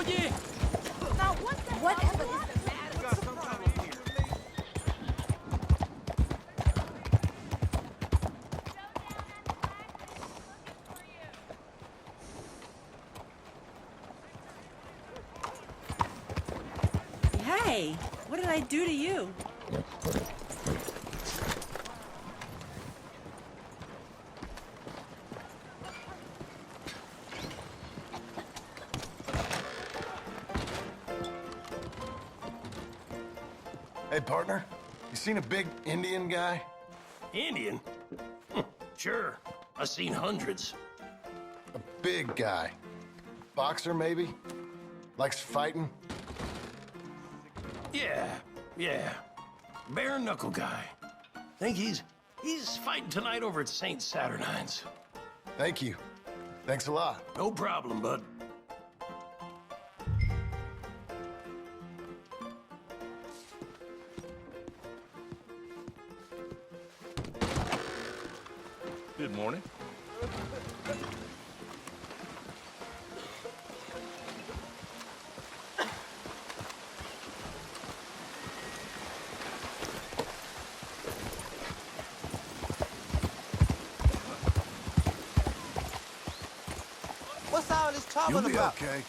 Oye! Now whatever is the matter? What's the problem? Hey, what did I do to you? Hey, partner, you seen a big Indian guy? Indian? Sure. I've seen hundreds. A big guy. Boxer, maybe? Likes fighting? Yeah. Bare knuckle guy. Think he's fighting tonight over at St. Saturnine's. Thank you. Thanks a lot. No problem, bud. Good morning. What's all this talking You'll be about? okay.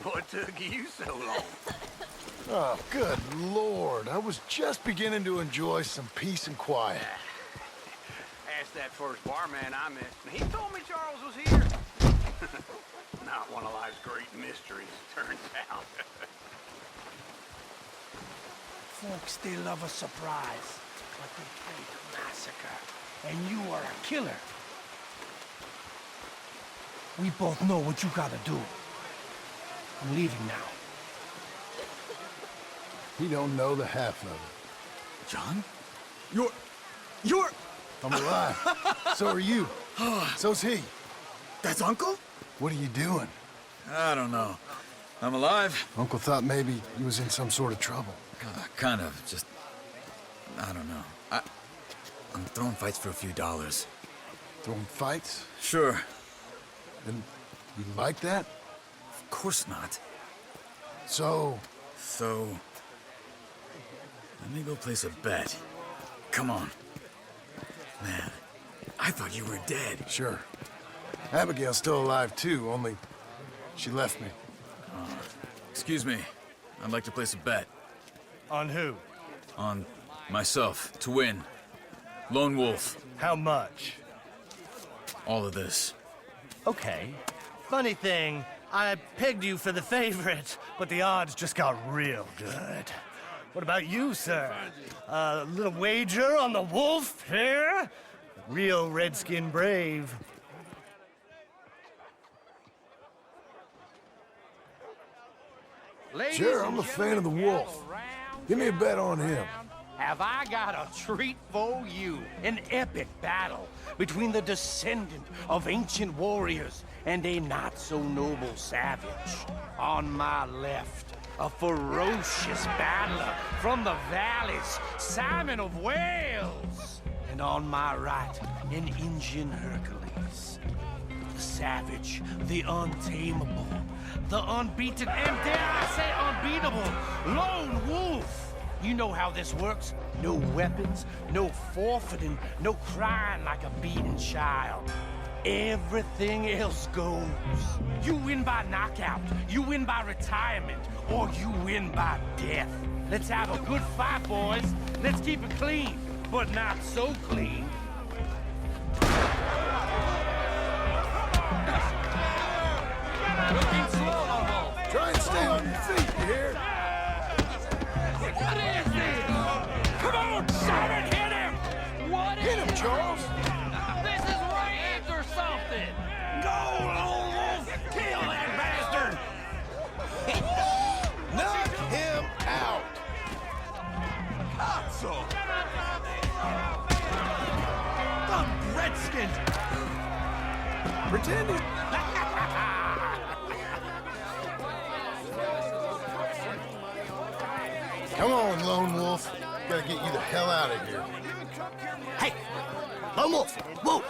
What took you so long? Oh, good Lord. I was just beginning to enjoy some peace and quiet. Asked that first barman I met, and he told me Charles was here. Not one of life's great mysteries, turns out. Folks, they love a surprise, but they hate a massacre. And you are a killer. We both know what you gotta do. I'm leaving now. He don't know the half of it. John? You're... I'm alive. So are you. So's he. That's Uncle? What are you doing? I don't know. I'm alive. Uncle thought maybe he was in some sort of trouble. Kind of. Just... I don't know. I'm throwing fights for a few dollars. Throwing fights? Sure. And you like that? Of course not. So, let me go place a bet. Come on. Man, I thought you were dead. sure. Abigail's still alive too, only she left me. Excuse me. I'd like to place a bet. On who? On myself, to win. Lone Wolf. How much? All of this. Okay. Funny thing, I pegged you for the favorite, but the odds just got real good. What about you, sir? A little wager on the wolf here? Real redskin brave. Sure, I'm a fan of the wolf. Give me a bet on him. Have I got a treat for you? An epic battle between the descendant of ancient warriors and a not-so-noble savage. On my left, a ferocious battler from the valleys, Simon of Wales. And on my right, an Indian Hercules. The savage, the untamable, the unbeaten, and dare I say unbeatable, Lone Wolf. You know how this works. No weapons, no forfeiting, no crying like a beaten child. Everything else goes. You win by knockout, you win by retirement, or you win by death. Let's have a good fight, boys. Let's keep it clean, but not so clean. Looking slow, Lobo. Try and stay on your feet, you hear? What is this? Come on, Simon, hit him! What is Hit him, Charles! This is rage or something! Go, Lone Wolf! Kill that bastard! Knock him out! So. The Redskins! Pretending. Come on, Lone Wolf. Gotta get you the hell out of here. Vamos! Whoa!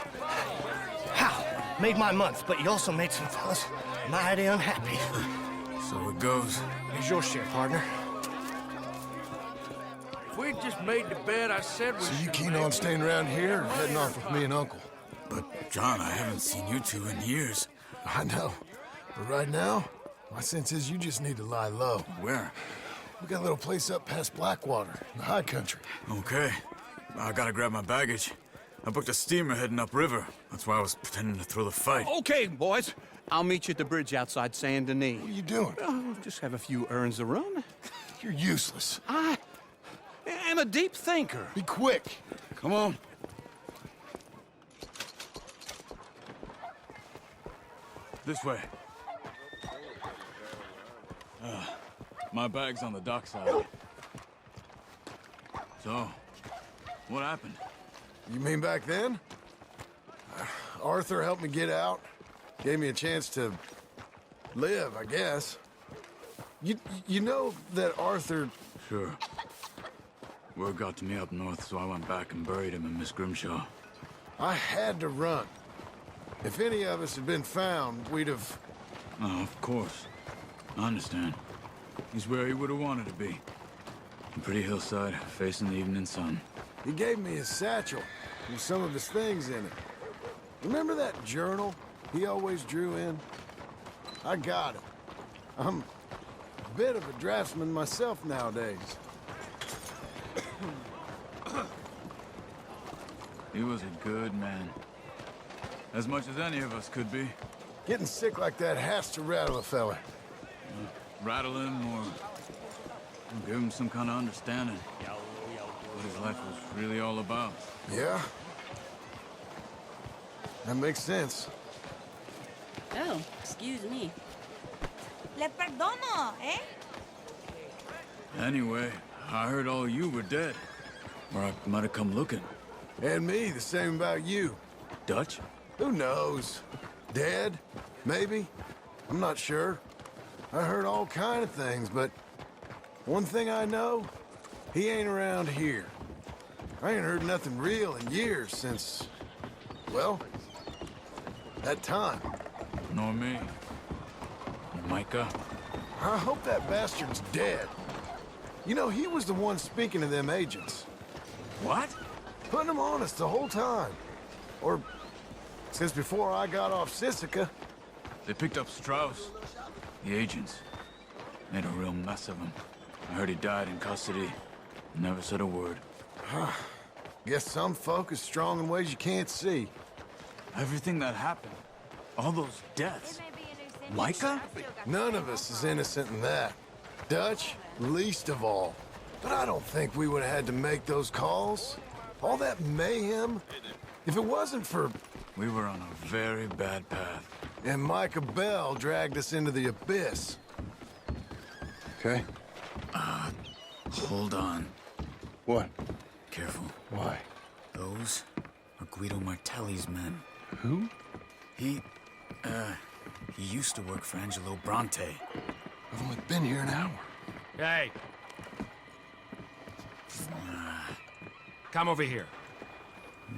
How? Made my month, but you also made some fellas mighty unhappy. So it goes. Here's your share, partner. If we just made the bed I said we So you should keen make, on staying around here or heading off with me and Uncle? But, John, I haven't seen you two in years. I know. But right now, my sense is you just need to lie low. Where? We got a little place up past Blackwater, in the high country. Okay. I gotta grab my baggage. I booked a steamer heading upriver. That's why I was pretending to throw the fight. Okay, boys. I'll meet you at the bridge outside Saint Denis. What are you doing? Oh, just have a few errands to run. You're useless. I am a deep thinker. Be quick. Come on. This way. My bag's on the dockside. So, what happened? You mean back then? Arthur helped me get out. Gave me a chance to live, I guess. You know that Arthur... Sure. Word got to me up north, so I went back and buried him in Miss Grimshaw. I had to run. If any of us had been found, we'd have... Oh, of course. I understand. He's where he would have wanted to be. A pretty hillside, facing the evening sun. He gave me his satchel with some of his things in it. Remember that journal he always drew in? I got it. I'm a bit of a draftsman myself nowadays. He was a good man. As much as any of us could be. Getting sick like that has to rattle a fella. Rattle him or give him some kind of understanding. What his life was really all about. Yeah? That makes sense. Oh, excuse me. Le perdono, eh? Anyway, I heard all you were dead. Or I might have come looking. And me, the same about you. Dutch? Who knows? Dead? Maybe? I'm not sure. I heard all kind of things, but one thing I know, he ain't around here. I ain't heard nothing real in years since, well, that time. Nor me. Micah? I hope that bastard's dead. You know, he was the one speaking to them agents. What? Putting them on us the whole time. Or since before I got off Sisika. They picked up Strauss. The agents. Made a real mess of him. I heard he died in custody. Never said a word. Guess some folk is strong in ways you can't see. Everything that happened. All those deaths. Micah? None of us is innocent in that. Dutch, least of all. But I don't think we would have had to make those calls. All that mayhem. If it wasn't for... We were on a very bad path. And Micah Bell dragged us into the abyss. Okay? Hold on. What? Careful. Why? Those are Guido Martelli's men. Who? He used to work for Angelo Bronte. I've only been here an hour. Hey. Come over here.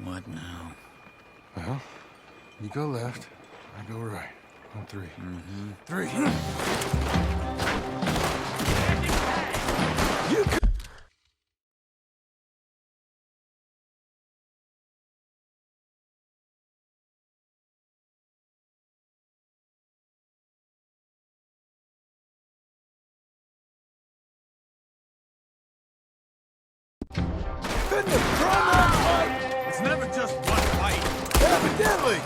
What now? Well, you go left, I go right. On three. Three. You could... It's never just one fight. Evidently!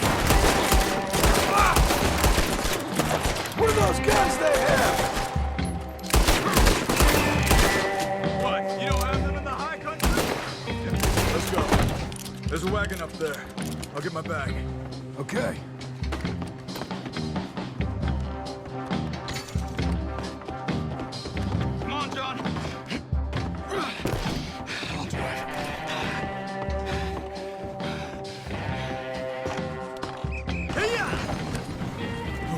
What are those guns they have? What? You don't have them in the high country? Let's go. There's a wagon up there. I'll get my bag. Okay. Come on, John. I'll drive.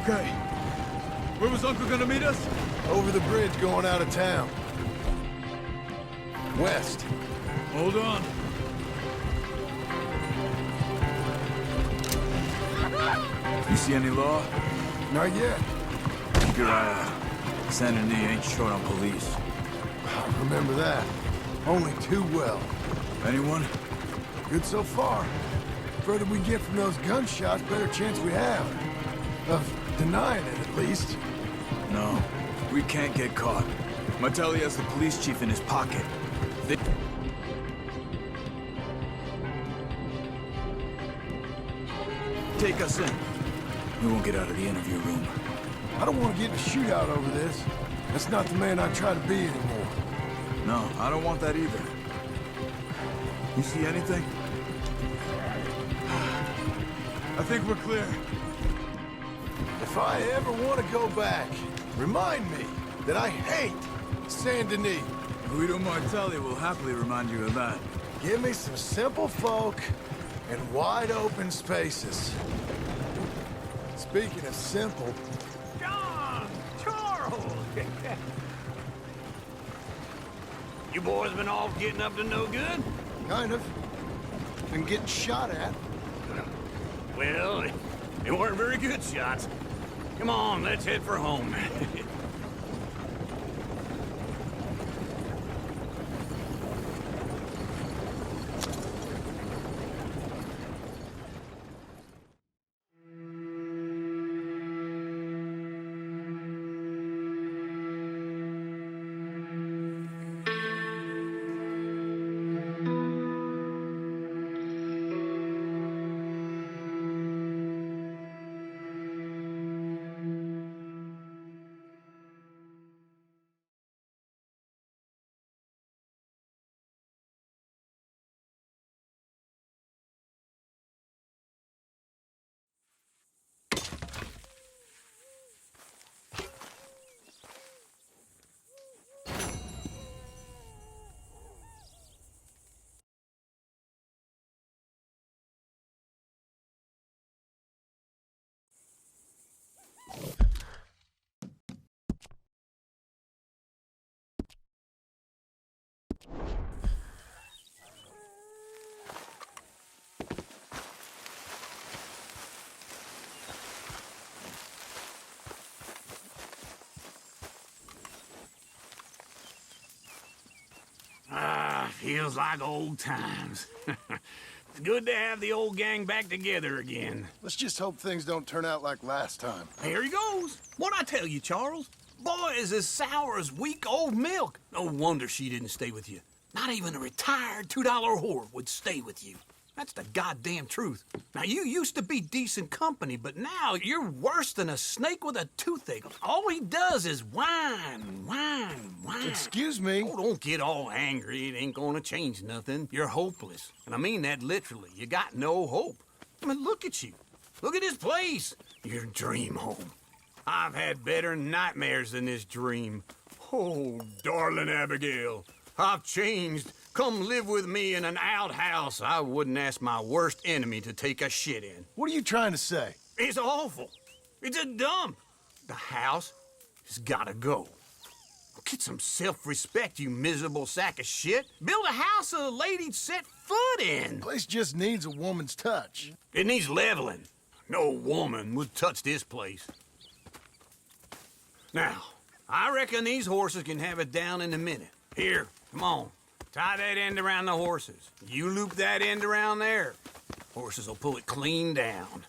Okay. Where was Uncle gonna meet us? Over the bridge going out of town. West. Hold on. You see any law? Not yet. Keep your eye out. Saint Denis ain't short on police. I remember that. Only too well. Anyone? Good so far. Further we get from those gunshots, better chance we have. Of denying it, at least. No. We can't get caught. Martelli has the police chief in his pocket. Take us in. We won't get out of the interview room. I don't want to get in a shootout over this. That's not the man I try to be anymore. No, I don't want that either. You see anything? I think we're clear. If I ever want to go back, remind me that I hate Saint Denis. Guido Martelli will happily remind you of that. Give me some simple folk and wide open spaces. Speaking of simple, John! Charles! You boys been all getting up to no good? kind of. Been getting shot at. Well, they weren't very good shots. Come on, let's head for home. Feels like old times. It's good to have the old gang back together again. Let's just hope things don't turn out like last time. Here he goes. What'd I tell you, Charles? Boy is as sour as week-old milk. No wonder she didn't stay with you. Not even a retired $2 whore would stay with you. That's the goddamn truth. Now, you used to be decent company, but now you're worse than a snake with a toothache. All he does is whine, whine, whine. Excuse me? Oh, don't get all angry. It ain't gonna change nothing. You're hopeless. And I mean that literally. You got no hope. I mean, look at you. Look at this place. Your dream home. I've had better nightmares than this dream. Oh, darling Abigail, I've changed. Come live with me in an outhouse I wouldn't ask my worst enemy to take a shit in. What are you trying to say? It's awful. It's a dump. The house has gotta go. Get some self-respect, you miserable sack of shit. Build a house a lady'd set foot in. Place just needs a woman's touch. It needs leveling. No woman would touch this place. Now, I reckon these horses can have it down in a minute. Here, come on. Tie that end around the horses. You loop that end around there. Horses will pull it clean down.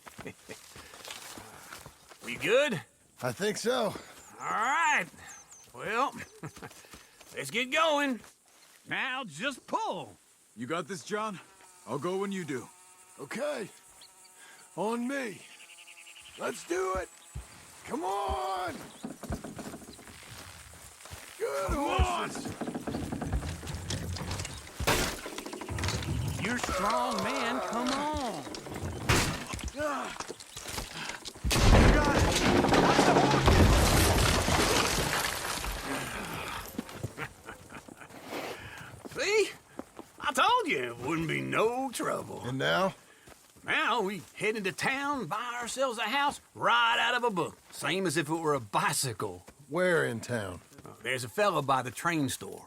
We good? I think so. All right. Well, let's get going. Now just pull. You got this, John? I'll go when you do. Okay. On me. Let's do it. Come on. Good horses. You're strong, man. Come on. See? I told you it wouldn't be no trouble. And now? Now we head into town, buy ourselves a house right out of a book. Same as if it were a bicycle. Where in town? There's a fella by the train store.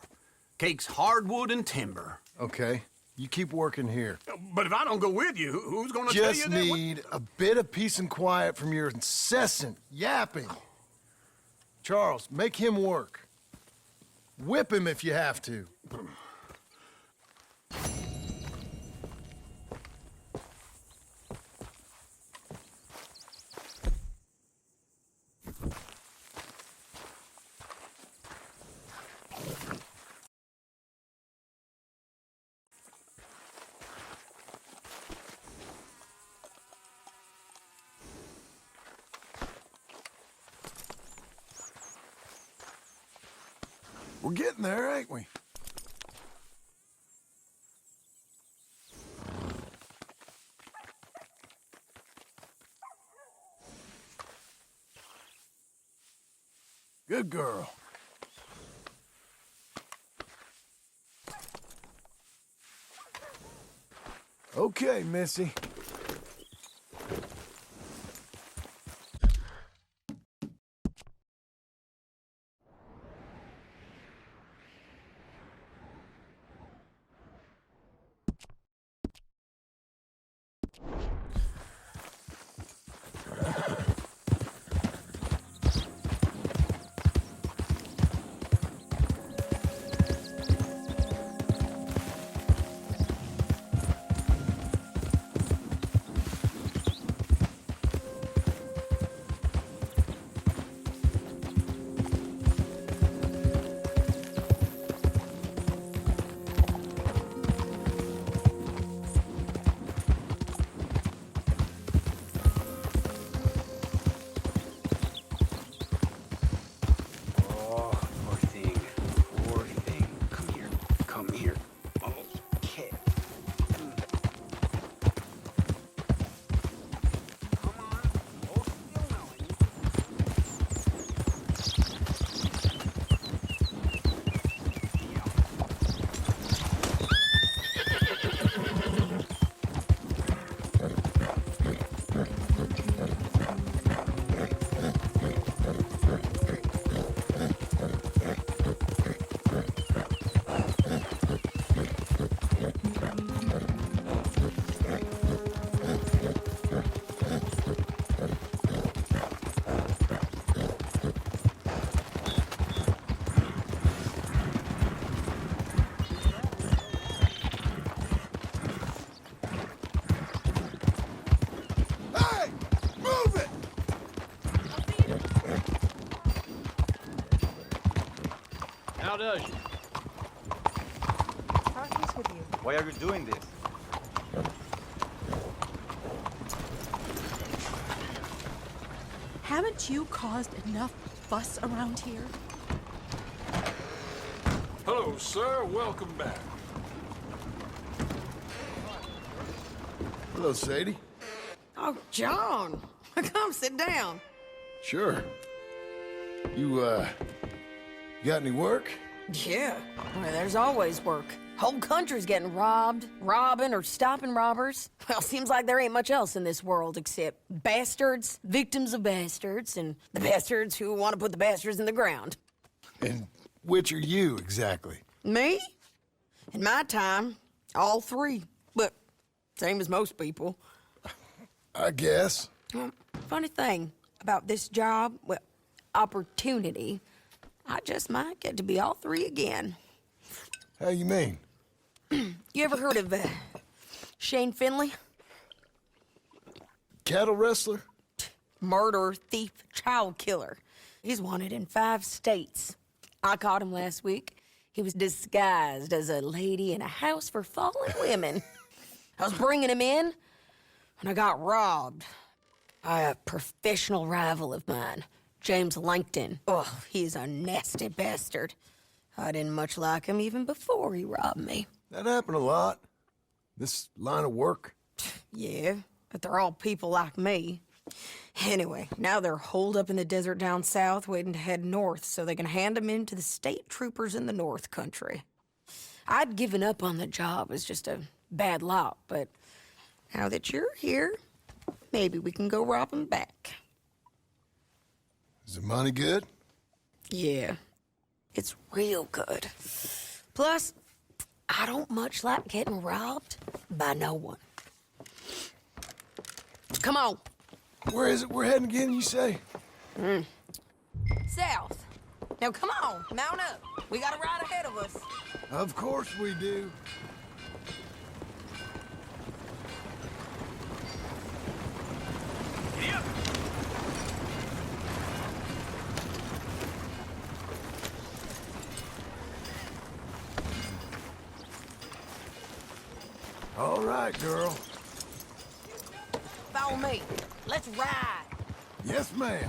Cakes hardwood and timber. Okay. You keep working here. But if I don't go with you, who's gonna tell you Just that? need a bit of peace and quiet from your incessant yapping. Charles, make him work. Whip him if you have to. We're getting there, ain't we? Good girl. Okay, Missy. How does you? Talk with you. Why are you doing this? Haven't you caused enough fuss around here? Hello, sir. Welcome back. Hello, Sadie. Oh, John. Come sit down. Sure. You got any work? Yeah. Well, there's always work. Whole country's getting robbed, robbing, or stopping robbers. Well, seems like there ain't much else in this world except bastards, victims of bastards, and the bastards who want to put the bastards in the ground. And which are you, exactly? Me? In my time, all three. But same as most people. I guess. Well, funny thing about this job, well, opportunity, I just might get to be all three again. How you mean? You ever heard of Shane Finley? Cattle wrestler? Murderer, thief, child killer. He's wanted in 5 states. I caught him last week. He was disguised as a lady in a house for fallen women. I was bringing him in, and I got robbed by a professional rival of mine, James Langton. Oh, he's a nasty bastard. I didn't much like him even before he robbed me. That happened a lot. This line of work. Yeah, but they're all people like me. Anyway, now they're holed up in the desert down south, waiting to head north so they can hand them in to the state troopers in the north country. I'd given up on the job as just a bad lot, but now that you're here, maybe we can go rob them back. Is the money good? Yeah, it's real good. Plus, I don't much like getting robbed by no one. Come on. Where is it we're heading again, you say? South. Now come on, mount up. We got a ride ahead of us. Of course we do. All right, girl. Follow me. Let's ride. Yes, ma'am.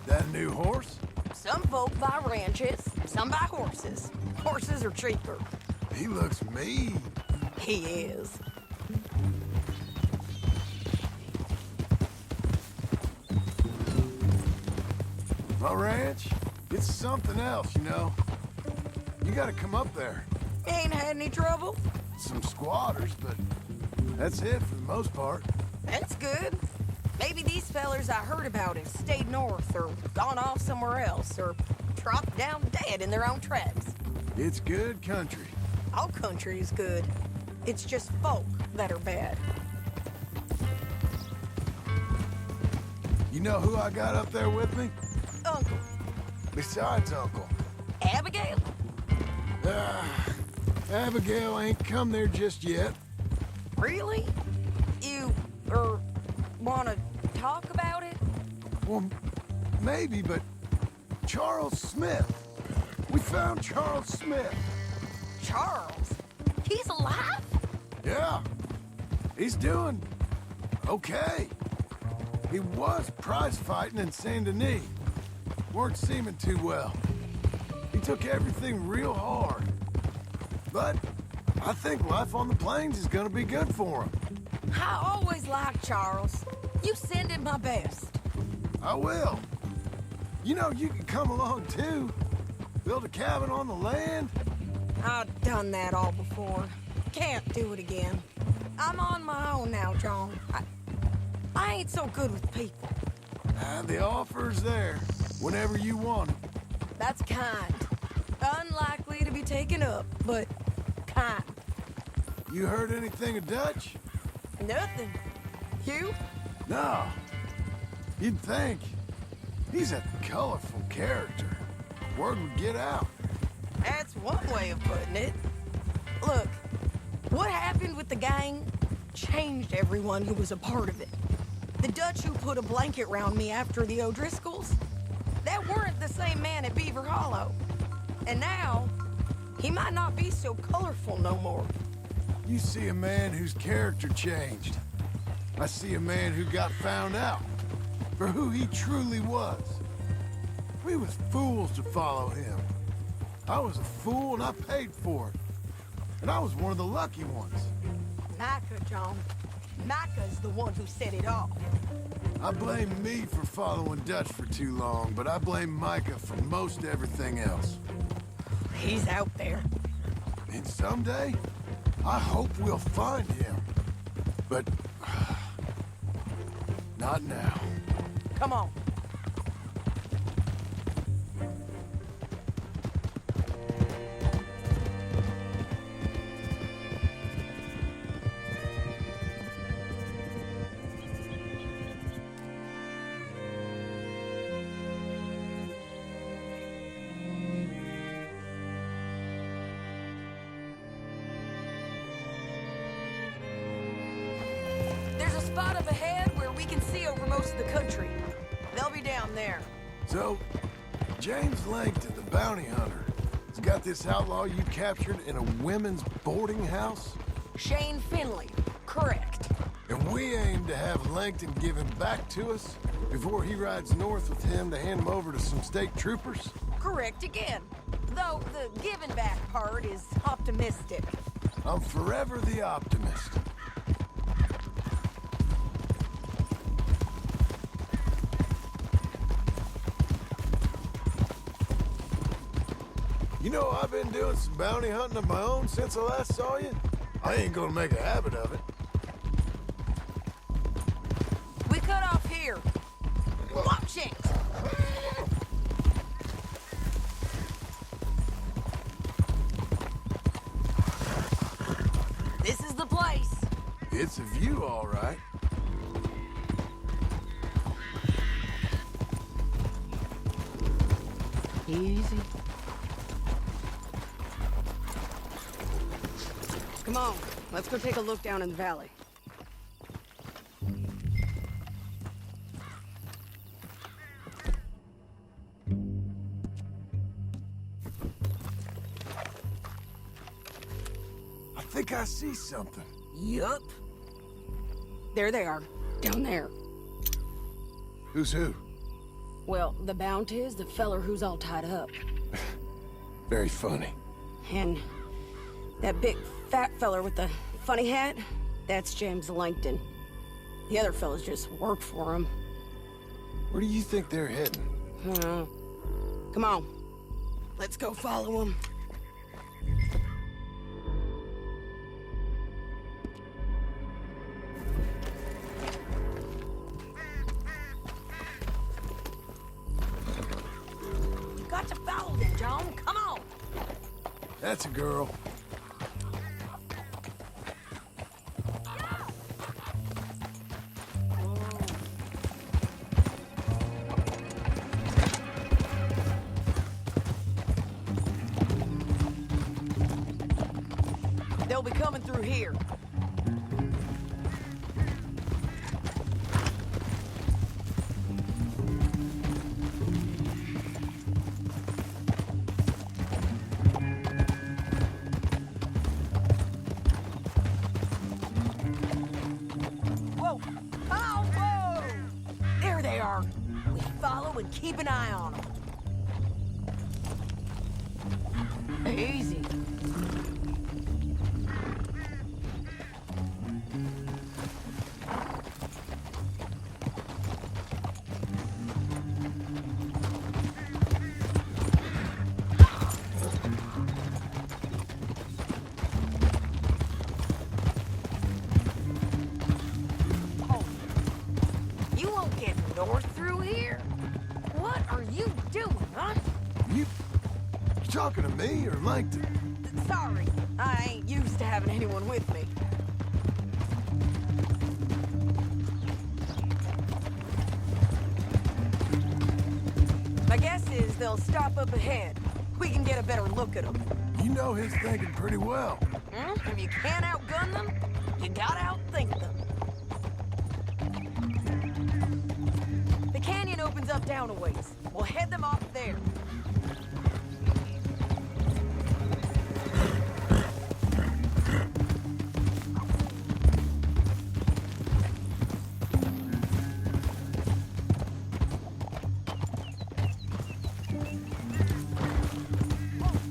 That a new horse? Some folk buy ranches, some buy horses. Horses are cheaper. He looks mean. He is. My ranch, it's something else, you know. You gotta come up there. Ain't had any trouble? Some squatters, but that's it for the most part. That's good. Maybe these fellers I heard about have stayed north or gone off somewhere else or dropped down dead in their own tracks. It's good country. All country is good. It's just folk that are bad. You know who I got up there with me? Uncle. Besides Uncle. Abigail? Abigail ain't come there just yet. Really? You, wanna talk about it? Well, maybe, but Charles Smith. We found Charles Smith. Charles? He's alive? Yeah. He's doing okay. He was prize fighting in Saint Denis. Weren't seeming too well. He took everything real hard. But I think life on the plains is gonna be good for him. I always liked Charles. You send him my best. I will. You know, you can come along too. Build a cabin on the land. I've done that all before. Can't do it again. I'm on my own now, John. I ain't so good with people. The offer's there whenever you want it. That's kind. Unlikely to be taken up, but kind. You heard anything of Dutch? Nothing. You? No. You'd think. He's a colorful character. Word would get out. That's one way of putting it. Look, what happened with the gang changed everyone who was a part of it. The Dutch who put a blanket round me after the O'Driscolls, that weren't the same man at Beaver Hollow. And now, he might not be so colorful no more. You see a man whose character changed. I see a man who got found out for who he truly was. We was fools to follow him. I was a fool and I paid for it. And I was one of the lucky ones. Micah, John. Micah's the one who set it off. I blame me for following Dutch for too long, but I blame Micah for most everything else. He's out there. And someday, I hope we'll find him. But not now. Come on. There's a spot up ahead where we can see over most of the country. They'll be down there. So, James Langton, the bounty hunter, has got this outlaw you captured in a women's boarding house? Shane Finley. Correct. And we aim to have Langton give him back to us before he rides north with him to hand him over to some state troopers? Correct again. Though the giving back part is optimistic. I'm forever the optimist. You know, I've been doing some bounty hunting of my own since I last saw you. I ain't gonna make a habit of it. We cut off here. Watch it! It's a view, all right. Easy. Come on, let's go take a look down in the valley. I think I see something. Yup. There they are, down there. Who's who? Well, the Bounty is the feller who's all tied up. Very funny. And that big fat feller with the funny hat, that's James Langton. The other fellas just work for him. Where do you think they're heading? Come on, let's go follow them. Got to follow them, John. Come on. That's a girl. They'll be coming through here. Whoa! Oh, whoa! There they are. We follow and keep an eye on them. Easy. You won't get north through here. What are you doing, huh? You talking to me or Langton? Sorry, I ain't used to having anyone with me. My guess is they'll stop up ahead. We can get a better look at them. You know his thinking pretty well. If you can't outgun them, you gotta outthink them. The canyon opens up down a ways. We'll head them off there.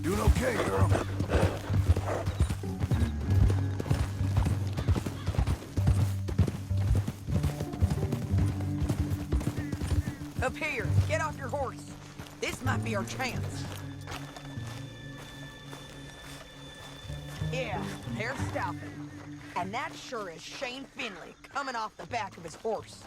Doing okay, girl. Up here, get off your horse. This might be our chance. Yeah, they're stopping. And that sure is Shane Finley coming off the back of his horse.